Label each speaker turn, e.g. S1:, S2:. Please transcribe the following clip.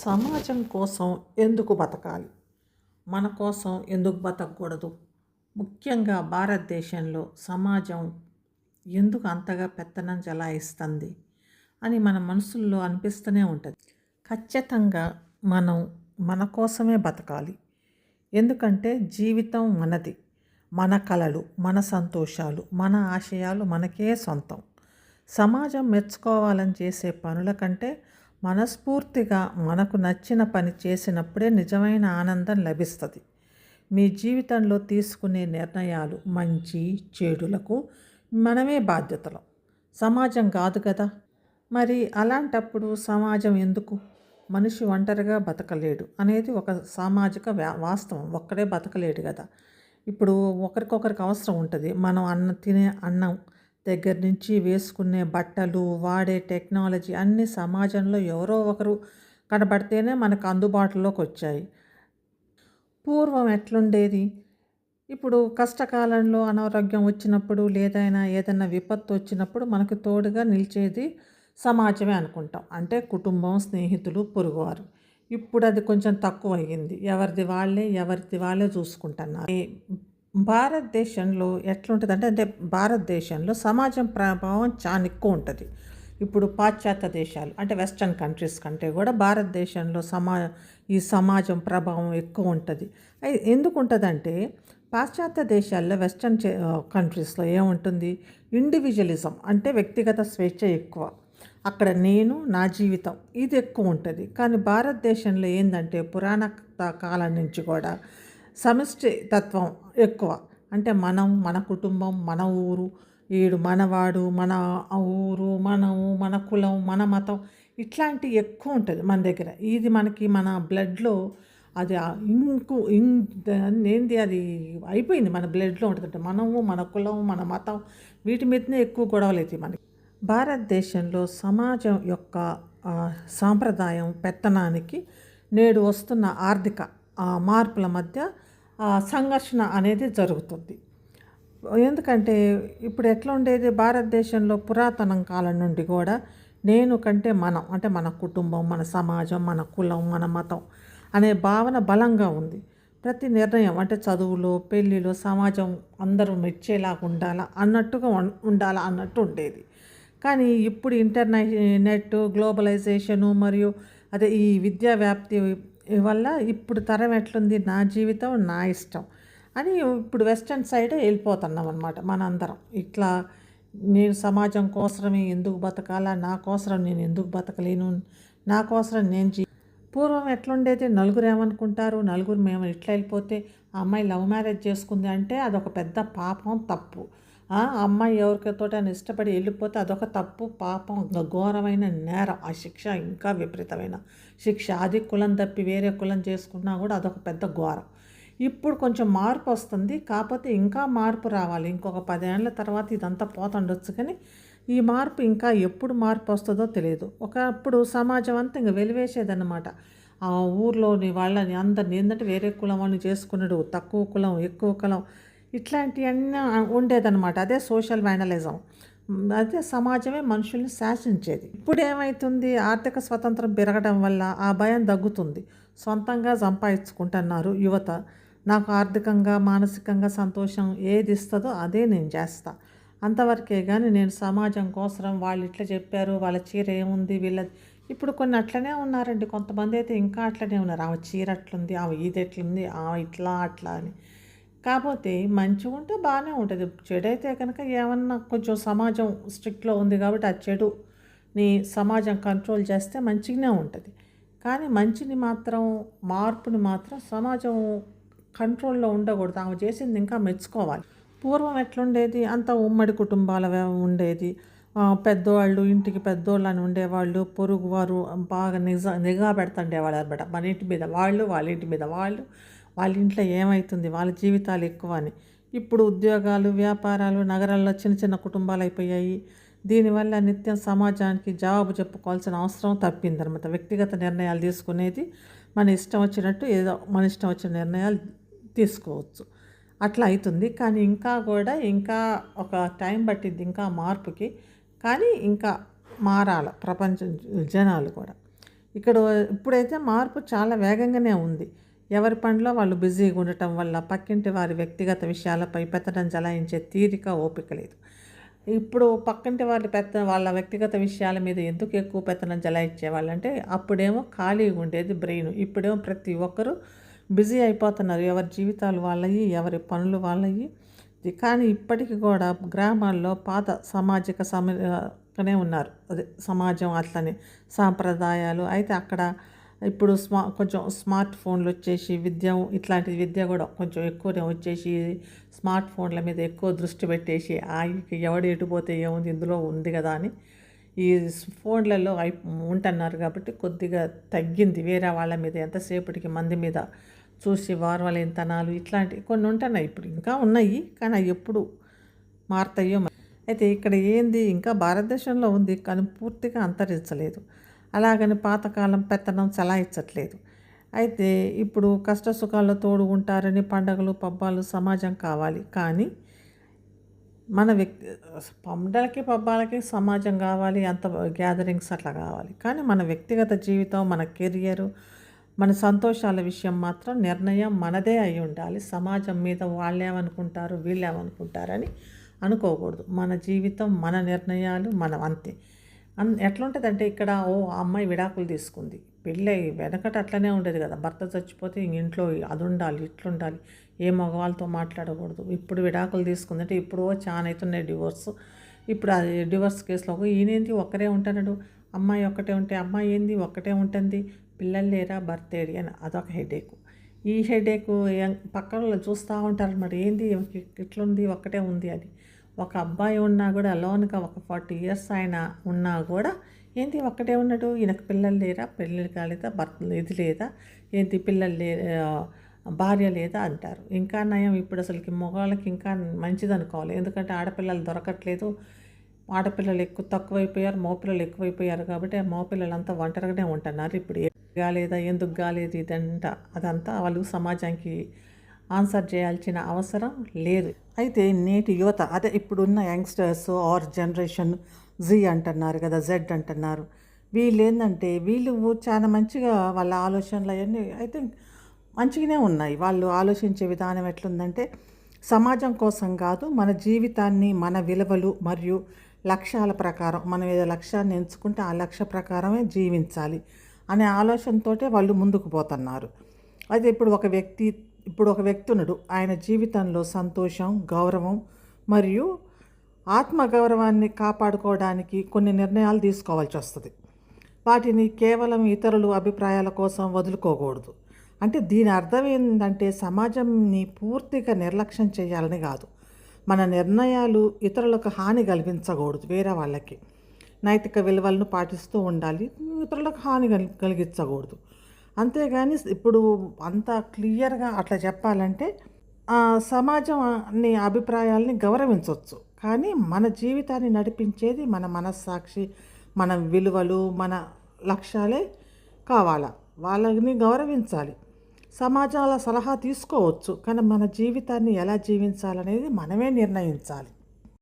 S1: సమాజం కోసం ఎందుకు బతకాలి? మన కోసం ఎందుకు బతకూడదు? ముఖ్యంగా భారతదేశంలో సమాజం ఎందుకు అంతగా పెత్తనం చెలాయిస్తుంది అని మన మనసుల్లో అనిపిస్తూనే ఉంటుంది. ఖచ్చితంగా మనం మన కోసమే బతకాలి. ఎందుకంటే జీవితం మనది. మన కలలు, మన సంతోషాలు, మన ఆశయాలు మనకే సొంతం. సమాజం మెచ్చుకోవాలని చేసే పనుల కంటే మనస్ఫూర్తిగా మనకు నచ్చిన పని చేసినప్పుడే నిజమైన ఆనందం లభిస్తుంది. మీ జీవితంలో తీసుకునే నిర్ణయాలు మంచి చెడులకు మనమే బాధ్యతలు, సమాజం కాదు కదా. మరి అలాంటప్పుడు సమాజం ఎందుకు? మనిషి ఒంటరిగా బతకలేడు అనేది ఒక సామాజిక వాస్తవం. ఒక్కడే బతకలేడు కదా. ఇప్పుడు ఒకరికొకరికి అవసరం ఉంటుంది. మనం తినే అన్నం దగ్గర నుంచి వేసుకునే బట్టలు, వాడే టెక్నాలజీ అన్నీ సమాజంలో ఎవరో ఒకరు కనబడితేనే మనకు అందుబాటులోకి వచ్చాయి. పూర్వం ఎట్లుండేది? ఇప్పుడు కష్టకాలంలో అనారోగ్యం వచ్చినప్పుడు ఏదైనా విపత్తు వచ్చినప్పుడు మనకు తోడుగా నిలిచేది సమాజమే అనుకుంటాం. అంటే కుటుంబం, స్నేహితులు, పొరుగువారు. ఇప్పుడు అది కొంచెం తక్కువ అయ్యింది. ఎవరిది వాళ్ళే చూసుకుంటున్నారు. భారతదేశంలో ఎట్లుంటుందంటే భారతదేశంలో సమాజం ప్రభావం చాలా ఎక్కువ ఉంటుంది. ఇప్పుడు పాశ్చాత్య దేశాలు అంటే వెస్ట్రన్ కంట్రీస్ కంటే కూడా భారతదేశంలో ఈ సమాజం ప్రభావం ఎక్కువ ఉంటుంది. ఎందుకు ఉంటుందంటే పాశ్చాత్య దేశాల్లో వెస్ట్రన్ కంట్రీస్లో ఏముంటుంది? ఇండివిజువలిజం అంటే వ్యక్తిగత స్వేచ్ఛ ఎక్కువ. అక్కడ నేను, నా జీవితం ఇది ఎక్కువ ఉంటుంది. కానీ భారతదేశంలో ఏంటంటే పురాణ కాలం నుంచి కూడా సమిష్టి తత్వం ఎక్కువ. అంటే మనం, మన కుటుంబం, మన ఊరు, మనవాడు, మన ఊరు, మనము, మన కులం, మన మతం ఇట్లాంటివి ఎక్కువ ఉంటుంది మన దగ్గర. ఇది మన బ్లడ్లో అది ఏంది అది అయిపోయింది. మన బ్లడ్లో ఉంటుంది. మనము, మన కులం, మన మతం వీటి మీదనే ఎక్కువ గొడవలు అవుతాయి మనకి. భారతదేశంలో సమాజం యొక్క సాంప్రదాయం పెత్తనానికి నేడు వస్తున్న ఆర్థిక మార్పుల మధ్య సంఘర్షణ అనేది జరుగుతుంది. ఎందుకంటే ఇప్పుడు ఎట్లా ఉండేది? భారతదేశంలో పురాతనం కాలం నుండి కూడా నేను కంటే మనం, అంటే మన కుటుంబం, మన సమాజం, మన కులం, మన మతం అనే భావన బలంగా ఉంది. ప్రతి నిర్ణయం అంటే చదువులో, పెళ్ళిలో సమాజం అందరూ మెచ్చేలాగా ఉండాలా అన్నట్టు ఉండేది. కానీ ఇప్పుడు ఇంటర్నెట్, గ్లోబలైజేషను మరియు ఈ విద్యా వ్యాప్తి వల్ల ఇప్పుడు తరం ఎట్లుంది? నా జీవితం నా ఇష్టం అని ఇప్పుడు వెస్ట్రన్ సైడ్ వెళ్ళిపోతున్నాం అన్నమాట మనందరం. ఇట్లా నేను సమాజం కోసమే ఎందుకు బతకాలా? నా కోసం నేను ఎందుకు బతకలేను? నా కోసం నేను పూర్వం ఎట్లుండేది? నలుగురు ఏమనుకుంటారు? మేము ఇట్లా వెళ్ళిపోతే ఆ అమ్మాయి లవ్ మ్యారేజ్ చేసుకుంది అంటే అదొక పెద్ద పాపం, తప్పు. అమ్మాయి ఎవరితోటైనా ఇష్టపడి వెళ్ళిపోతే అదొక తప్పు, పాపం, ఘోరమైన నేరం. ఆ శిక్ష ఇంకా విపరీతమైన శిక్ష. అది కులం తప్పి వేరే కులం చేసుకున్నా కూడా అదొక పెద్ద ఘోరం. ఇప్పుడు కొంచెం మార్పు వస్తుంది. కాకపోతే ఇంకా మార్పు రావాలి. ఇంకొక 10 ఏళ్ళ తర్వాత ఇదంతా పోతుండొచ్చు. కానీ ఈ మార్పు ఇంకా ఎప్పుడు మార్పు వస్తుందో తెలియదు. ఒకప్పుడు సమాజం అంతా ఇంకా వెలివేసేదన్నమాట. ఆ ఊర్లోని వాళ్ళని అందరిని ఏంటంటే వేరే కులం వాళ్ళని చేసుకున్నాడు, తక్కువ కులం, ఎక్కువ కులం ఇట్లాంటివన్నీ ఉండేదన్నమాట. అదే సోషల్ వ్యాండలిజం. అదే సమాజమే మనుషుల్ని శాసించేది. ఇప్పుడు ఏమవుతుంది? ఆర్థిక స్వతంత్రం పెరగడం వల్ల ఆ భయం తగ్గుతుంది. సొంతంగా సంపాదించుకుంటున్నారు యువత. నాకు ఆర్థికంగా, మానసికంగా సంతోషం ఏది ఇస్తుందో అదే నేను చేస్తా, అంతవరకే. కానీ నేను సమాజం కోసం వాళ్ళు ఇట్లా చెప్పారు, వాళ్ళ చీర ఏముంది, వీళ్ళది. ఇప్పుడు కొన్ని అట్లనే ఉన్నారండి. కొంతమంది అయితే ఇంకా అట్లనే ఉన్నారు. ఆమె చీర అట్లుంది, ఆమె ఇది ఎట్లుంది, ఆమె ఇట్లా అట్లా అని. కాకపోతే మంచిగా ఉంటే బాగానే ఉంటుంది. చెడు అయితే కనుక ఏమన్నా కొంచెం సమాజం స్ట్రిక్ట్లో ఉంది కాబట్టి ఆ చెడుని సమాజం కంట్రోల్ చేస్తే మంచిగానే ఉంటుంది. కానీ మార్పుని మాత్రం సమాజం కంట్రోల్లో ఉండకూడదు. ఆమె చేసింది ఇంకా మెచ్చుకోవాలి. పూర్వం ఎట్లుండేది? అంత ఉమ్మడి కుటుంబాల ఉండేది. పెద్దవాళ్ళు, ఇంటికి పెద్దోళ్ళు అని ఉండేవాళ్ళు. పొరుగువారు బాగా నిఘా పెడుతుండేవాళ్ళు అనమాట. మన ఇంటి మీద వాళ్ళు, వాళ్ళ ఇంటి మీద వాళ్ళు, వాళ్ళ ఇంట్లో ఏమవుతుంది, వాళ్ళ జీవితాలు ఎక్కువ అని. ఇప్పుడు ఉద్యోగాలు, వ్యాపారాలు, నగరాల్లో చిన్న చిన్న కుటుంబాలు అయిపోయాయి. దీనివల్ల నిత్యం సమాజానికి జవాబు చెప్పుకోవాల్సిన అవసరం తప్పిందనమాట. వ్యక్తిగత నిర్ణయాలు తీసుకునేది మన ఇష్టం వచ్చినట్టు మన ఇష్టం వచ్చిన నిర్ణయాలు తీసుకోవచ్చు. అట్లా అవుతుంది. కానీ ఇంకా ఒక టైం పట్టిద్ది ఇంకా మార్పుకి. కానీ ఇంకా మారాలి ప్రపంచం జనాలు కూడా. ఇక్కడ ఇప్పుడైతే మార్పు చాలా వేగంగానే ఉంది. ఎవరి పనిలో వాళ్ళు బిజీగా ఉండటం వల్ల పక్కింటి వారి వ్యక్తిగత విషయాలపై పెత్తనం జలాయించే తీరిక, ఓపిక లేదు. ఇప్పుడు పక్కింటి వాళ్ళ వ్యక్తిగత విషయాల మీద ఎందుకు ఎక్కువ పెత్తనం జలాయించేవాళ్ళంటే, అప్పుడేమో ఖాళీగా ఉండేది బ్రెయిన్. ఇప్పుడేమో ప్రతి ఒక్కరు బిజీ అయిపోతున్నారు. ఎవరి జీవితాలు వాళ్ళయి, ఎవరి పనులు వాళ్ళయి. కానీ ఇప్పటికి కూడా గ్రామాల్లో పాత సామాజిక కనే ఉన్నారు. అదే సమాజం అట్లనే సాంప్రదాయాలు. అయితే అక్కడ ఇప్పుడు కొంచెం స్మార్ట్ ఫోన్లు వచ్చేసి ఇట్లాంటి విద్య కూడా కొంచెం ఎక్కువనే వచ్చేసి స్మార్ట్ ఫోన్ల మీద ఎక్కువ దృష్టి పెట్టేసి ఎవడు ఎటుపోతే ఏముంది ఇందులో ఉంది కదా అని ఈ ఫోన్లలో ఉంటున్నారు. కాబట్టి కొద్దిగా తగ్గింది. వేరే వాళ్ళ మీద ఎంతసేపటికి మంది మీద చూసి వారవలేనితనాలు ఇట్లాంటివి కొన్ని ఉంటున్నాయి. ఇప్పుడు ఇంకా ఉన్నాయి, కానీ అవి ఎప్పుడు మారుతాయో. అయితే ఇక్కడ ఏంది, ఇంకా భారతదేశంలో ఉంది కానీ పూర్తిగా అంతరించలేదు. అలాగని పాతకాలం పెత్తనం చలాయించట్లేదు. అయితే ఇప్పుడు కష్ట సుఖాల్లో తోడు ఉంటారని పండగలు, పబ్బాలు సమాజం కావాలి. కానీ మన పండగలకి, పబ్బాలకి సమాజం కావాలి, అంత గ్యాదరింగ్స్ అట్లా కావాలి. కానీ మన వ్యక్తిగత జీవితం, మన కెరియరు, మన సంతోషాల విషయం మాత్రం నిర్ణయం మనదే అయి ఉండాలి. సమాజం మీద వాళ్ళేమనుకుంటారు, వీళ్ళేమనుకుంటారని అనుకోకూడదు. మన జీవితం, మన నిర్ణయాలు మనం అంతే. ఎట్లుంటుందంటే ఇక్కడ అమ్మాయి విడాకులు తీసుకుంది, పెళ్ళి వెనకట అట్లనే ఉండేది కదా. భర్త చచ్చిపోతే ఇంట్లో అది ఉండాలి, ఇట్లుండాలి, ఏ మగవాళ్ళతో మాట్లాడకూడదు. ఇప్పుడు విడాకులు తీసుకుందంటే ఇప్పుడు చాలా అవుతున్నాయి డివోర్స్. ఇప్పుడు అది డివోర్స్ కేసులో ఈయనేంది ఒక్కరే ఉంటున్నాడు, అమ్మాయి ఒక్కటే ఉంటే అమ్మాయి ఏంది ఒక్కటే ఉంటుంది, పిల్లలు లేరా, భర్త ఏడి అని అదొక హెడేకు. ఈ హెడేకు పక్కన వాళ్ళు చూస్తూ ఉంటారు, మరి ఏంది ఇట్లుంది ఒక్కటే ఉంది అని. ఒక అబ్బాయి ఉన్నా కూడా అలోన్గా ఒక 40 years ఆయన ఉన్నా కూడా ఏంటి ఒక్కటే ఉన్నాడు, ఈయనకు పిల్లలు లేరా, పెళ్ళి కాలేదా, భర్త ఇది లేదా, ఏంటి పిల్లలు భార్య లేదా అంటారు. ఇంకా నయం ఇప్పుడు అసలుకి మగవాళ్ళకి ఇంకా మంచిది అనుకోవాలి. ఎందుకంటే ఆడపిల్లలు దొరకట్లేదు, ఆడపిల్లలు తక్కువైపోయారు, మగపిల్లలు ఎక్కువైపోయారు. కాబట్టి ఆ మగపిల్లలంతా ఒంటరిగానే ఉంటున్నారు. ఇప్పుడు కాలేదా, ఎందుకు కాలేదు అదంతా వాళ్ళు సమాజానికి ఆన్సర్ చేయాల్సిన అవసరం లేదు. అయితే నేటి యువత, అదే ఇప్పుడున్న యంగ్స్టర్స్ ఆర్ జనరేషన్ జీ అంటున్నారు కదా, జెడ్ అంటున్నారు. వీళ్ళు చాలా మంచిగా వాళ్ళ ఆలోచనలు అవన్నీ అయితే మంచిగానే ఉన్నాయి. వాళ్ళు ఆలోచించే విధానం ఎట్లుందంటే, సమాజం కోసం కాదు, మన జీవితాన్ని, మన విలువలు మరియు లక్ష్యాల ప్రకారం, మనం ఏదో లక్ష్యాన్ని ఎంచుకుంటే ఆ లక్ష్య ప్రకారమే జీవించాలి అనే ఆలోచనతోటే వాళ్ళు ముందుకు పోతున్నారు. అయితే ఇప్పుడు ఒక వ్యక్తి ఉన్నాడు, ఆయన జీవితంలో సంతోషం, గౌరవం మరియు ఆత్మగౌరవాన్ని కాపాడుకోవడానికి కొన్ని నిర్ణయాలు తీసుకోవాల్సి వస్తుంది. వాటిని కేవలం ఇతరుల అభిప్రాయాల కోసం వదులుకోకూడదు. అంటే దీని అర్థం ఏంటంటే, సమాజంని పూర్తిగా నిర్లక్ష్యం చేయాలని కాదు, మన నిర్ణయాలు ఇతరులకు హాని కలిగించకూడదు. వేరే వాళ్ళకి నైతిక విలువలను పాటిస్తూ ఉండాలి, ఇతరులకు హాని కలిగించకూడదు. అంతేగాని ఇప్పుడు అంత క్లియర్గా అట్లా చెప్పాలంటే, సమాజం అభిప్రాయాల్ని గౌరవించవచ్చు, కానీ మన జీవితాన్ని నడిపించేది మన మనస్సాక్షి, మన విలువలు, మన లక్ష్యాలే కావాలా. వాళ్ళని గౌరవించాలి. సమాజాల సలహా తీసుకోవచ్చు, కానీ మన జీవితాన్ని ఎలా జీవించాలనేది మనమే నిర్ణయించాలి.